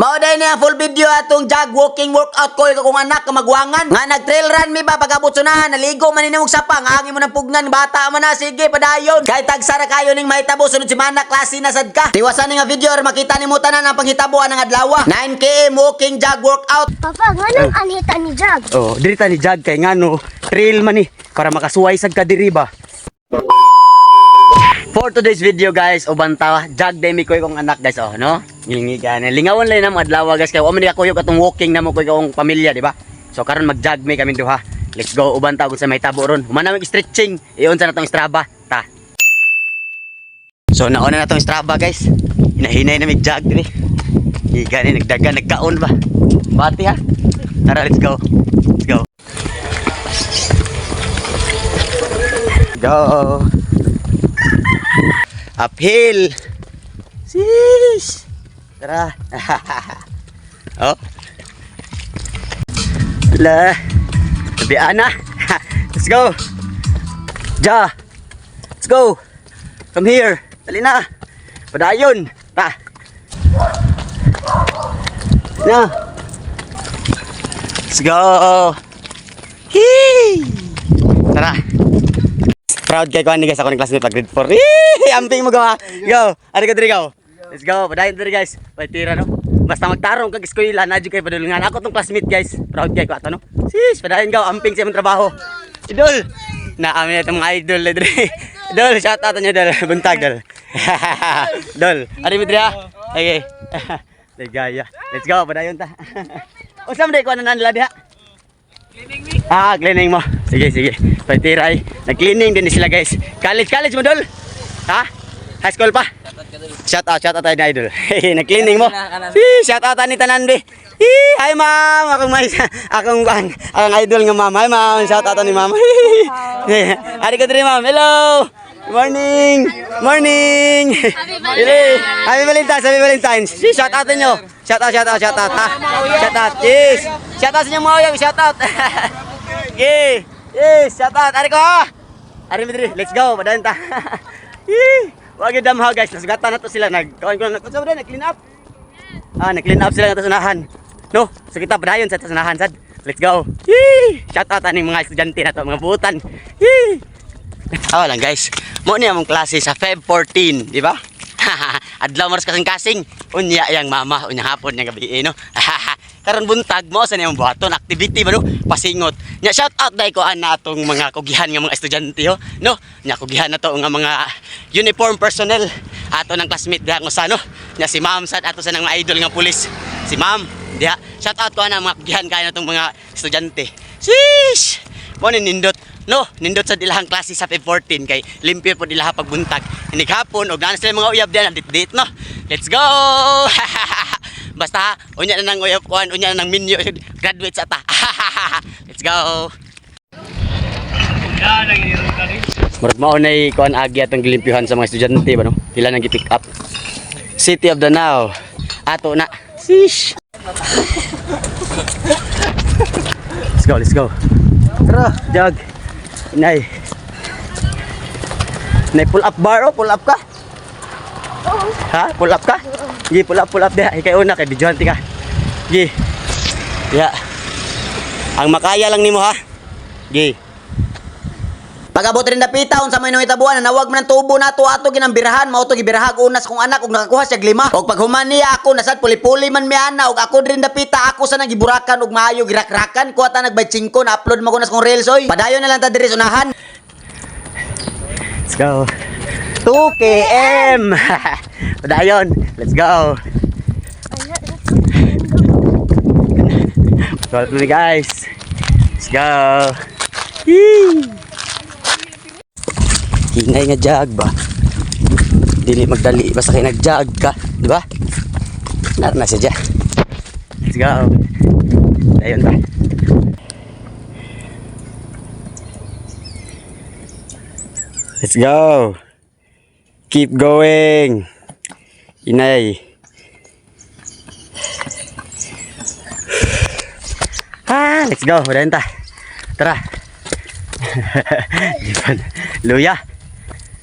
Mauday na full video atong jog walking workout ko kung anak ka magwangan. Nga nag-trail run mi ba pagabot sunahan naligo man nimog sapa nga angin mo nang pugnan bata man na sige padayon. Kay tagsara kayo ning mahitabo sunod si mana klase na sad ka. Tiwasan ni nga video or makita nimo tanan ang panghitaboan ng adlaw. 9 km walking jog workout. Papa, nganong anhita ni Jog? Oh, diri ta ni jog kay ngano trail man ni para makasuway sad ka diri ba. For today's video guys, uban ta jog day mi koy kong anak guys oh no. Ngilingigan lingawon lay na mo adlaw guys kay o man kayo katong walking na mo koy kong pamilya di ba? So karon mag-jog mi kami duha. Let's go uban ta gud sa may tabo ron. Human na stretching. Iyon sa natong Strava ta. So nauna na tong Strava guys. Hinahinay na mig-jog diri. Gani nagdagan nagkaon ba? Bati ha. Tara let's go. Let's go. Go. Uphill. Sis. Tara. Oh. La. Tabian na. Let's go. Ja. Let's go. Come here. Dali na. Padayon. Ta. Na. Let's go. Hee. Tara. Proud kay ko ani guys ako ni classmate pag grade 4. Amping mo gawa. Go. Ari ka diri go. Let's go. Padayon diri guys. Pagtira no. Basta magtarong kag eskwela na jud kay padulungan. Ako tong classmate guys. Proud kay ko ato no. Sis, padayon go. Amping sa imong trabaho. Idol. Na amin itong mga idol diri. Idol, shout out nyo dol. Buntag dol. Dol. Ari mi diri ha. Okay. Legaya. Let's go. Padayon ta. O sam day ko na nila diha. Cleaning me. Ah, cleaning mo. Sige, sige. Pagtiray. Nag-cleaning din sila guys. College mo dol. Ha? High school pa. Shout out tayo na idol. Nag-cleaning mo. Shout out ni tanan be. Hi ma'am, akong idol nga ma'am. Hi ma'am, shout out ni ma'am. Ari ka diri ma'am. Hello. Good morning. Morning. Happy Valentine's. Happy Valentine's. Shout out niyo. Shout out ha. Shout out. Yes. Shout out sa inyo mga shout out. Okay. Yes, shout out. Ari ko ha. Ari mi diri. Let's go. Padayon ta. Wag gyud damha guys. Nasugatan na to sila nag-kaon ko na nag-clean up. Ah, nag-clean up sila nga sunahan. No, so kita padayon sa sunahan sad. Let's go. Shout out aning mga estudyante na to, mga buutan. Awa lang guys. Mo ni among klase sa Feb 14, di ba? Adlaw maras kasing-kasing. Unya yang mama, unya hapon yang gabi no. Karon buntag mo sa niyang buhaton activity ba no? Pasingot. Nya shout out dai ko ana atong mga kugihan nga mga estudyante ho, no? Nya kugihan na to nga mga uniform personnel ato ng classmate diha nga sa no. Nya si Ma'am sad ato sa nang mga idol nga pulis. Si Ma'am diha. Shout out ko ana mga kugihan kay natong mga estudyante. Sheesh. Mo ni nindot no, nindot sa ilahang klase sa Feb 14 kay limpyo po ilaha pagbuntag. Inig-hapon og naa sila mga uyab diyan dit no. Let's go. Basta unya na nang uyab kuan, unya na nang minyo graduate sa ta. Let's go. Murag mao nay kuan agi atong gilimpyuhan sa mga estudyante ba no. Sila nang gi-pick up. City of Danao. Ato na. Sish. Let's go. Tara, jog. Nay. Nay pull up bar oh, pull up ka? Ha? Pull up ka? Gi, pull up diha. Ikay una kay bidyante ka. Gi. Ya. Ang makaya lang nimo ha. Gi. Pagabot rin napita unsa may nahitabuan na nawag man ang tubo nato ato ginambirahan mao to gibirahag unas kong anak ug nakakuha siya 5 og paghuman niya ako nasad puli-puli man mi ana og ako rin napita ako sa nagiburakan ug maayo girakrakan kuha ta nagbay 5 na upload mo kunas kong reels oy padayon na lang ta diri unahan. Let's go. 2 km. Padayon. Let's go. Let's go guys. Let's go. Yee. Hinay nga jog ba? Dili magdali basta kay nag-jog ka, di ba? Narna siya dyan. Let's go. Ayun ta. Let's go. Keep going. Hinay. Let's go. Udahin ta. Tara. Luya.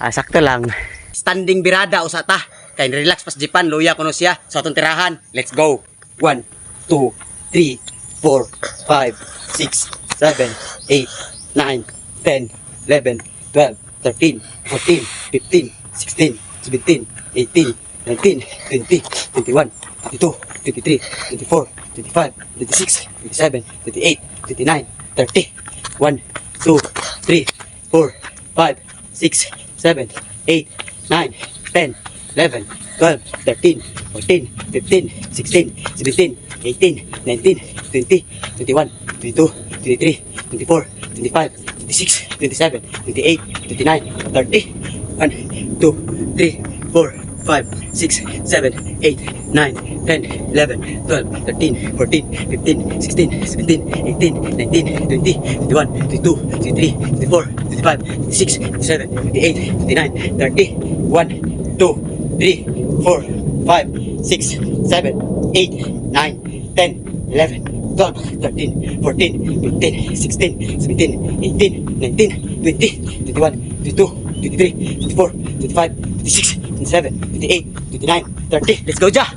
Sakto lang. Standing birada usata. Kay relax pas Japan luya kuno siya sa atong tirahan. Let's go. 1, 2, 3, 4, 5, 6, 7, 8, 9, 10, 11, 12, 13, 14, 15, 16, 17, 18, 19, 20, 21, 22, 23, 24, 25, 26, 27, 28, 29, 30, 1, 2, 3, 4, 5, 6, 7, 8, 9, 10, 11, 12, 13, 14, 15, 16, 17, 18, 19, 20, 21, 22, 23, 24, 25, 26, 27, 28, 29, 30, 1, 2, 3, 4, 5, 6, 7, 8, 9, 10, 11, 12, 13, 14, 15, 16, 17, 18, 19, 20, 21, 22, 23, 24, 25, 26, 27, 28, 29, 30, 1, 2, 3, 4, 5, 6, 7, 8, 9, 10, 11, 12, 13, 14, 15, 16, 17, 18, 19, 20, 21, 22, 23, 24, 25, 26, 27, 28, 29, 30. Let's go, Ja!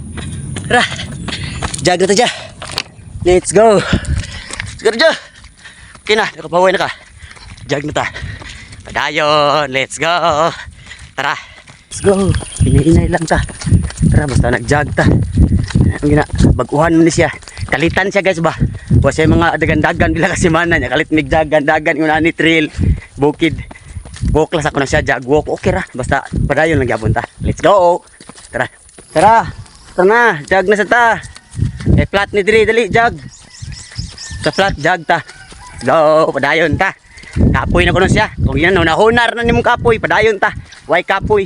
Tara! Jag na to, Ja! Let's go! Let's go, Ja! Okay na, nakapaway na ka. Jag na ta. Padayon, let's go! Tara! Let's go! Inay-inay lang ta. Tara, basta nag-jog ta. Ang gina, baguhan mo ni siya. Kalitan siya guys ba? Wa siya mga dagan-dagan bila kasi mana niya. Kalit mig dagan-dagan yung ani trail, bukid. Walk lang ako na siya, jog walk. Okay ra, basta padayon lang gyapon ta. Let's go. Tara. Tara. Tara na, jog na sa ta. Eh flat ni diri dali jog. Sa flat jog ta. Let's go, padayon ta. Kapoy na ko na siya. Kung yan no, nahunar na nimong kapoy, padayon ta. Why kapoy?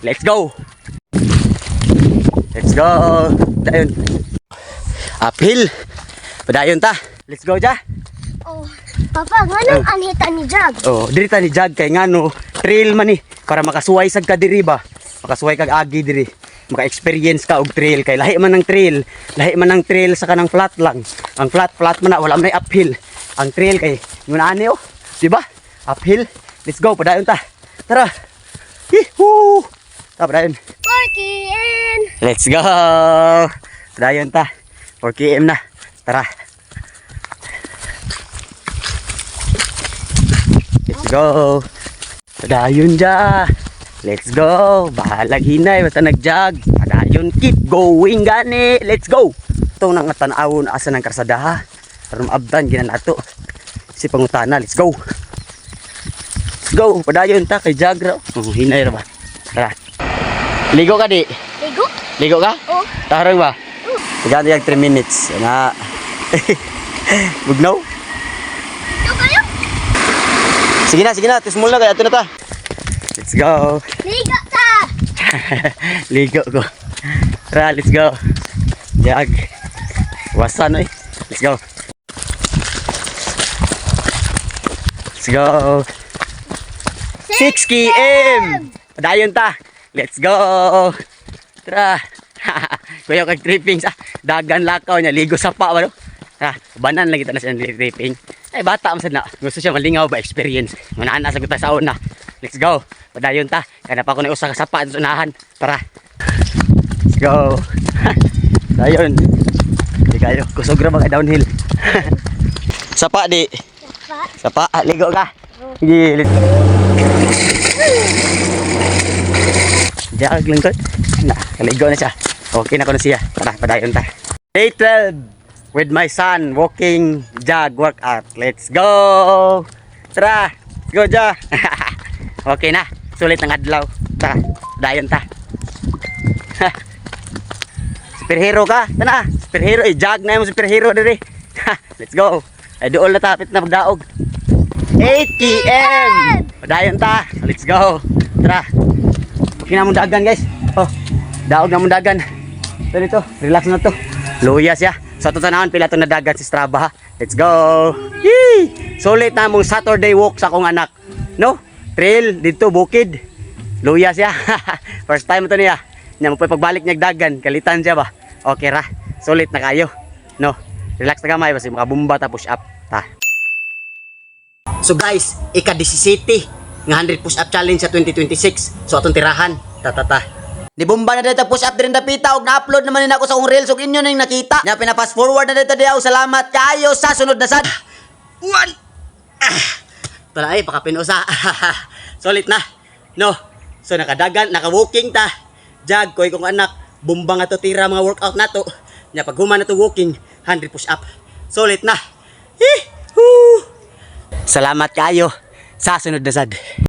Let's go. Let's go. Padayon. Uphill. Padayon ta. Let's go, Ja. Oh, Papa, nganong anhitan ni Jag? Oh, diri ta ni Jag kay ngano, trail man ni para makasuway sad ka diri ba. Makasuway kag agi diri. Maka-experience ka og trail kay lahi man ng trail. Lahi man ng trail sa kanang flat lang. Ang flat man na wala man uphill. Ang trail kay nguna ani oh, di ba? Uphill. Let's go, padayon ta. Tara. Hihoo. Ta padayon. Porky-in! Let's go. Padayon ta. 4 km na. Tara. Let's go. Padayon Ja. Let's go. Bahalag hinay basta nagjag. Padayon keep going gani. Let's go. Ito nang tan-awon asa ng karsada ha. Para maabdan ginan ato. Si pangutana. Let's go. Let's go. Padayon ta kay jag ra. Hinay ra ba. Tara. Ligo ka di. Ligo? Ligo ka? Oh. Tarang ba? Tigaan yung 3 minutes. Na. Bugnaw? Ito kayo? Sige na. Tusmul na kaya. Ito na ta. Let's go. Ligo ta! Ligo ko. Tara, let's go. Jag. Wasan eh. Let's go. Let's go. 6 km. Padayon ta. Let's go. Tara. Kuya kag tripping sa dagan lakaw niya. Ligo sa pa ba no? Ha, banan lagi ta na siya tripping. Ay bata man sad na. Gusto siya malingaw ba experience. Manana sa kita sa una. Let's go. Padayon ta. Kana pa ko ni usa ka sapa sa unahan. Tara. Let's go. Dayon. Di kayo kusog ra ba kay downhill. Sapa di. Papa? Sapa, ligo ka. Sige, let's go. Jag lang ko. Na, kaligo na siya. Okay na ko na siya. Tara, padayon ta. Day 12 with my son walking jog workout. Let's go. Tara, let's go Ja. Okay na. Sulit ng adlaw. Tara, padayon ta. Superhero ka? Tana, superhero jog na mo superhero diri. Let's go. Ay dool na tapit na magdaog. 8 km. Padayon ta. Let's go. Tara. Okay na mong dagan guys. Oh, daog na mong dagan. Ito dito, relax na to. Luya siya. Sa tutanaan pila to na dagan si Strava ha. Let's go. Yee! Sulit na mong Saturday walk sa akong anak. No? Trail dito bukid. Luya siya. First time to niya. Nya mo pagbalik niya dagan, kalitan siya ba. Okay ra. Sulit na kayo. No? Relax na gamay basta makabumba ta push up ta. So guys, ika-17 nga 100 push up challenge sa 2026. So atong tirahan. Ta. Nibumba na dito push up din dapita og na-upload naman nina ako sa akong reels ug inyo ning nakita. Nya pina-fast forward na dito diaw. Salamat kaayo sa sunod na sad. One. Tara ay pakapinusa. Solid na. No. So nakadagan, naka-walking ta. Jag koy kong anak, bumba nga to tira mga workout nato. Nya pag human na to walking, 100 push up. Solid na. Salamat kayo sa sunod na sad.